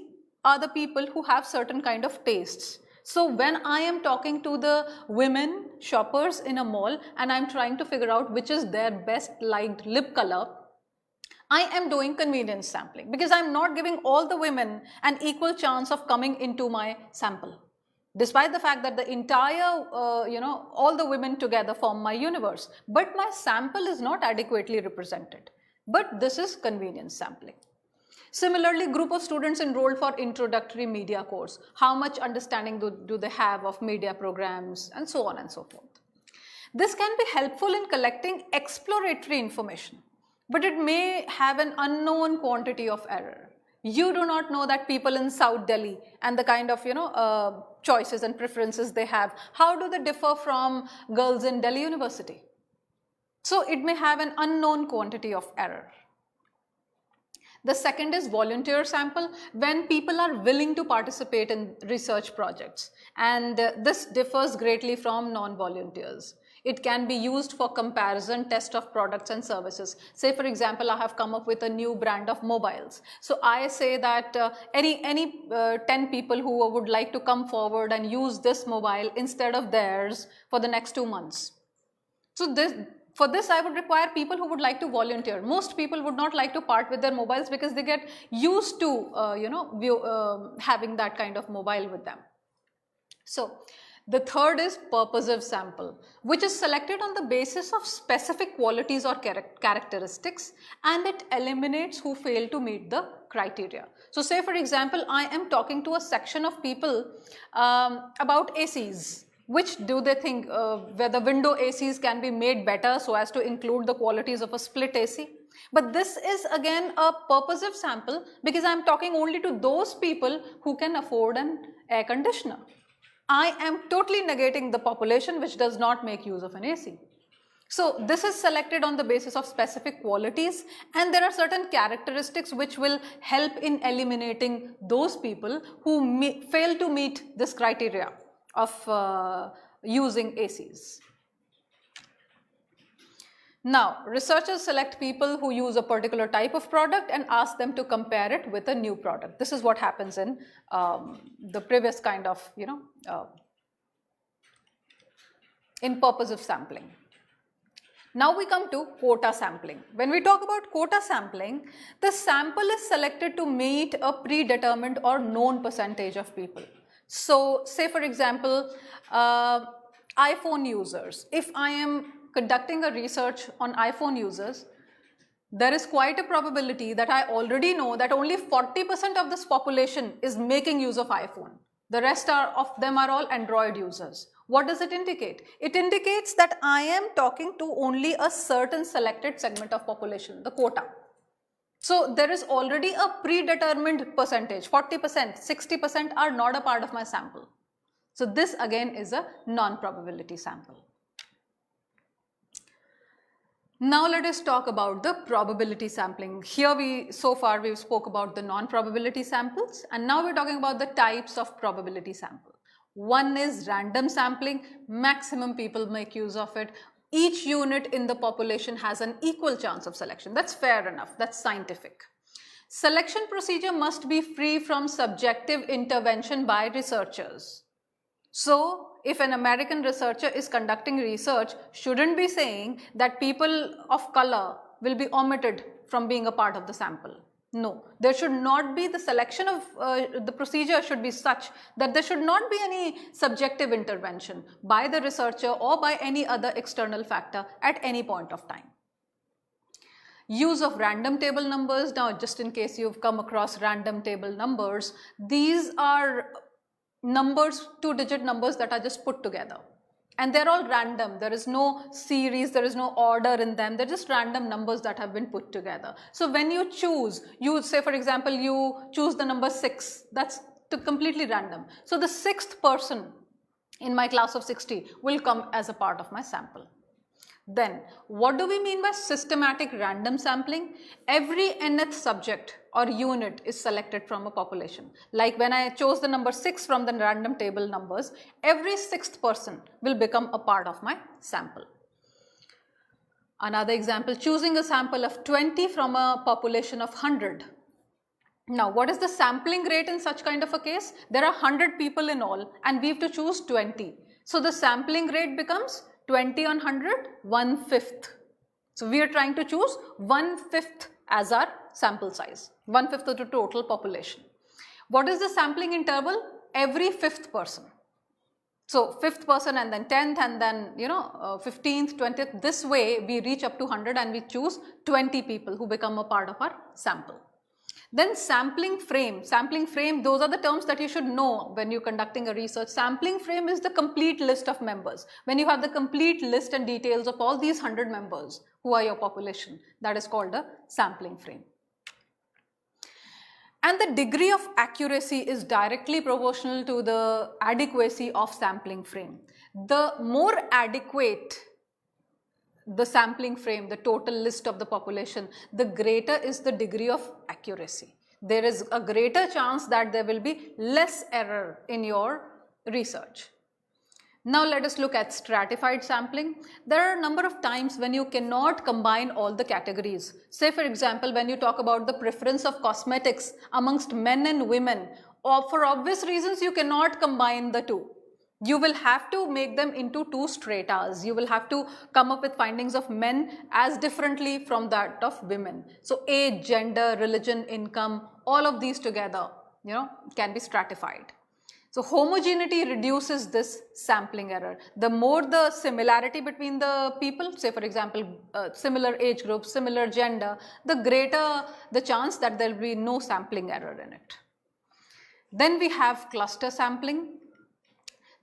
are the people who have certain kind of tastes. So when I am talking to the women shoppers in a mall and I'm trying to figure out which is their best liked lip color, I am doing convenience sampling because I'm not giving all the women an equal chance of coming into my sample. Despite the fact that the entire, all the women together form my universe, but my sample is not adequately represented. But this is convenience sampling. Similarly, group of students enrolled for introductory media course. How much understanding do they have of media programs and so on and so forth. This can be helpful in collecting exploratory information, but it may have an unknown quantity of error. You do not know that people in South Delhi and the kind of choices and preferences they have. How do they differ from girls in Delhi University? So it may have an unknown quantity of error. The second is volunteer sample, when people are willing to participate in research projects, and this differs greatly from non-volunteers. It can be used for comparison test of products and services. Say for example, I have come up with a new brand of mobiles. So I say that any 10 people who would like to come forward and use this mobile instead of theirs for the next 2 months. So for this, I would require people who would like to volunteer. Most people would not like to part with their mobiles because they get used to, having that kind of mobile with them. So the third is purposive sample, which is selected on the basis of specific qualities or characteristics, and it eliminates who fail to meet the criteria. So say for example, I am talking to a section of people about ACs. Which do they think whether window ACs can be made better so as to include the qualities of a split AC? But this is again a purposive sample because I'm talking only to those people who can afford an air conditioner. I am totally negating the population which does not make use of an AC. So this is selected on the basis of specific qualities, and there are certain characteristics which will help in eliminating those people who fail to meet this criteria of using ACs. Now, researchers select people who use a particular type of product and ask them to compare it with a new product. This is what happens in the previous kind of, in purposive sampling. Now we come to quota sampling. When we talk about quota sampling, the sample is selected to meet a predetermined or known percentage of people. So say for example, iPhone users. If I am conducting a research on iPhone users, there is quite a probability that I already know that only 40% of this population is making use of iPhone. The rest of them are all Android users. What does it indicate? It indicates that I am talking to only a certain selected segment of population, the quota. So there is already a predetermined percentage, 40%, 60% are not a part of my sample. So this again is a non-probability sample. Now let us talk about the probability sampling. Here so far we've spoke about the non-probability samples, and now we're talking about the types of probability sample. One is random sampling, maximum people make use of it. Each unit in the population has an equal chance of selection. That's fair enough, that's scientific. Selection procedure must be free from subjective intervention by researchers. So if an American researcher is conducting research, shouldn't be saying that people of color will be omitted from being a part of the sample. No, there should not be, the selection of the procedure should be such that there should not be any subjective intervention by the researcher or by any other external factor at any point of time. Use of random table numbers. Now, just in case you've come across random table numbers, these are numbers, two-digit numbers that are just put together. And they're all random. There is no series, there is no order in them. They're just random numbers that have been put together. So when you choose, you say for example, you choose the number 6. That's completely random. So the 6th person in my class of 60 will come as a part of my sample. Then, what do we mean by systematic random sampling? Every nth subject or unit is selected from a population. Like when I chose the number 6 from the random table numbers, every 6th person will become a part of my sample. Another example, choosing a sample of 20 from a population of 100. Now, what is the sampling rate in such kind of a case? There are 100 people in all and we have to choose 20. So the sampling rate becomes 20 on 100, 1/5. So we are trying to choose 1/5 as our sample size, 1/5 of the total population. What is the sampling interval? Every 5th person. So 5th person and then 10th and then 15th, 20th. This way we reach up to 100 and we choose 20 people who become a part of our sample. Then sampling frame. Sampling frame, those are the terms that you should know when you're conducting a research. Sampling frame is the complete list of members. When you have the complete list and details of all these 100 members who are your population, that is called a sampling frame. And the degree of accuracy is directly proportional to the adequacy of sampling frame. The more adequate the sampling frame, the total list of the population, the greater is the degree of accuracy. There is a greater chance that there will be less error in your research. Now let us look at stratified sampling. There are a number of times when you cannot combine all the categories. Say for example, when you talk about the preference of cosmetics amongst men and women, or for obvious reasons you cannot combine the two. You will have to make them into two stratas. You will have to come up with findings of men as differently from that of women. So age, gender, religion, income, all of these together, can be stratified. So homogeneity reduces this sampling error. The more the similarity between the people, say for example, similar age group, similar gender, the greater the chance that there will be no sampling error in it. Then we have cluster sampling.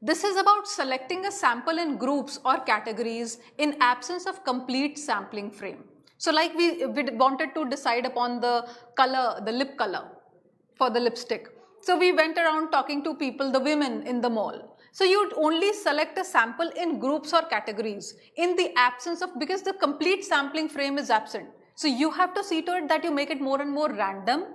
This is about selecting a sample in groups or categories in absence of complete sampling frame. So like we wanted to decide upon the color, the lip color for the lipstick. So we went around talking to people, the women in the mall. So you'd only select a sample in groups or categories in the absence of, because the complete sampling frame is absent. So you have to see to it that you make it more and more random.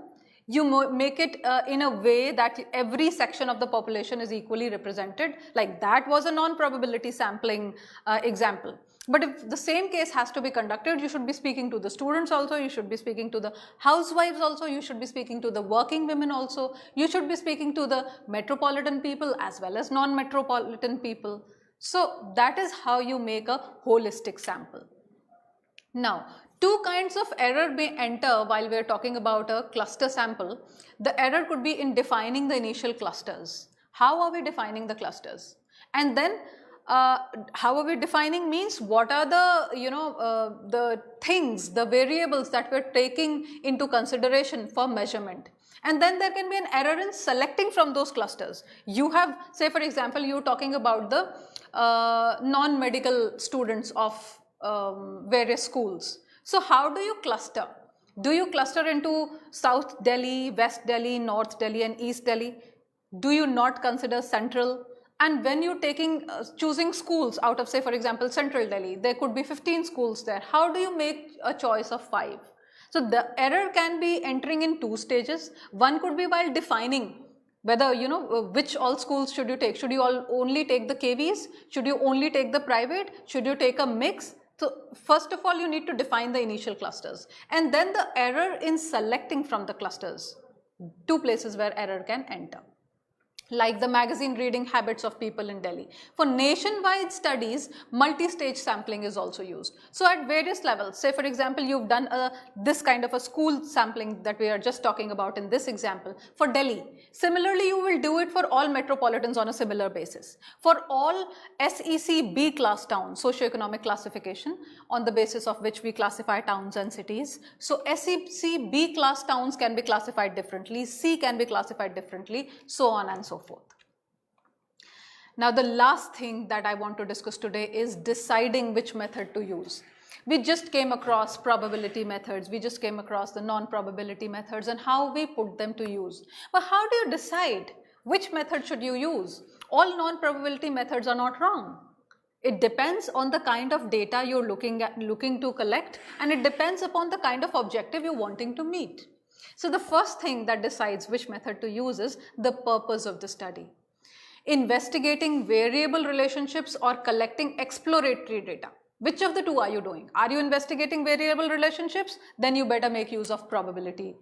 You make it in a way that every section of the population is equally represented. Like that was a non-probability sampling example. But if the same case has to be conducted, you should be speaking to the students also, you should be speaking to the housewives also, you should be speaking to the working women also, you should be speaking to the metropolitan people as well as non-metropolitan people. So that is how you make a holistic sample. Now, two kinds of error may enter while we are talking about a cluster sample. The error could be in defining the initial clusters. How are we defining the clusters? And then how are we defining means what are the things, the variables that we're taking into consideration for measurement. And then there can be an error in selecting from those clusters. You have, say for example, you're talking about the non-medical students of various schools. So how do you cluster? Do you cluster into South Delhi, West Delhi, North Delhi and East Delhi? Do you not consider central? And when you're choosing schools out of, say for example, Central Delhi, there could be 15 schools there. How do you make a choice of 5? So the error can be entering in 2 stages. One could be while defining whether, which all schools should you take. Should you only take the KVs? Should you only take the private? Should you take a mix? So first of all, you need to define the initial clusters. And then the error in selecting from the clusters. 2 places where error can enter. Like the magazine reading habits of people in Delhi. For nationwide studies, multi-stage sampling is also used. So at various levels, say for example, you've done this kind of a school sampling that we are just talking about in this example for Delhi. Similarly, you will do it for all metropolitans on a similar basis. For all SEC B class towns, socioeconomic classification, on the basis of which we classify towns and cities. So SEC B class towns can be classified differently, C can be classified differently, so on and so forth. Now the last thing that I want to discuss today is deciding which method to use. We just came across probability methods, we just came across the non-probability methods and how we put them to use. But how do you decide which method should you use? All non-probability methods are not wrong. It depends on the kind of data you're looking to collect, and it depends upon the kind of objective you're wanting to meet. So the first thing that decides which method to use is the purpose of the study. Investigating variable relationships or collecting exploratory data. Which of the two are you doing? Are you investigating variable relationships? Then you better make use of probability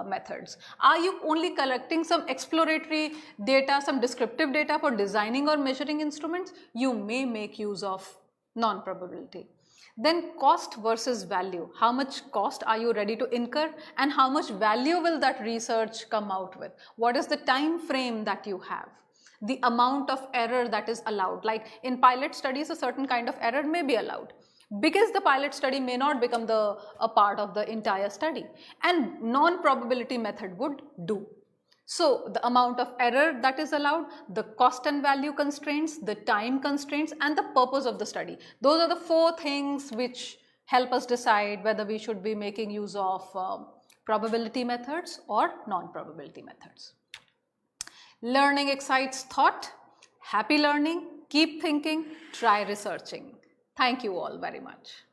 methods. Are you only collecting some exploratory data, some descriptive data for designing or measuring instruments? You may make use of non-probability. Then cost versus value. How much cost are you ready to incur and how much value will that research come out with? What is the time frame that you have? The amount of error that is allowed. Like in pilot studies, a certain kind of error may be allowed because the pilot study may not become a part of the entire study, and non-probability method would do. So the amount of error that is allowed, the cost and value constraints, the time constraints and the purpose of the study. Those are the 4 things which help us decide whether we should be making use of probability methods or non-probability methods. Learning excites thought. Happy learning, keep thinking, try researching. Thank you all very much.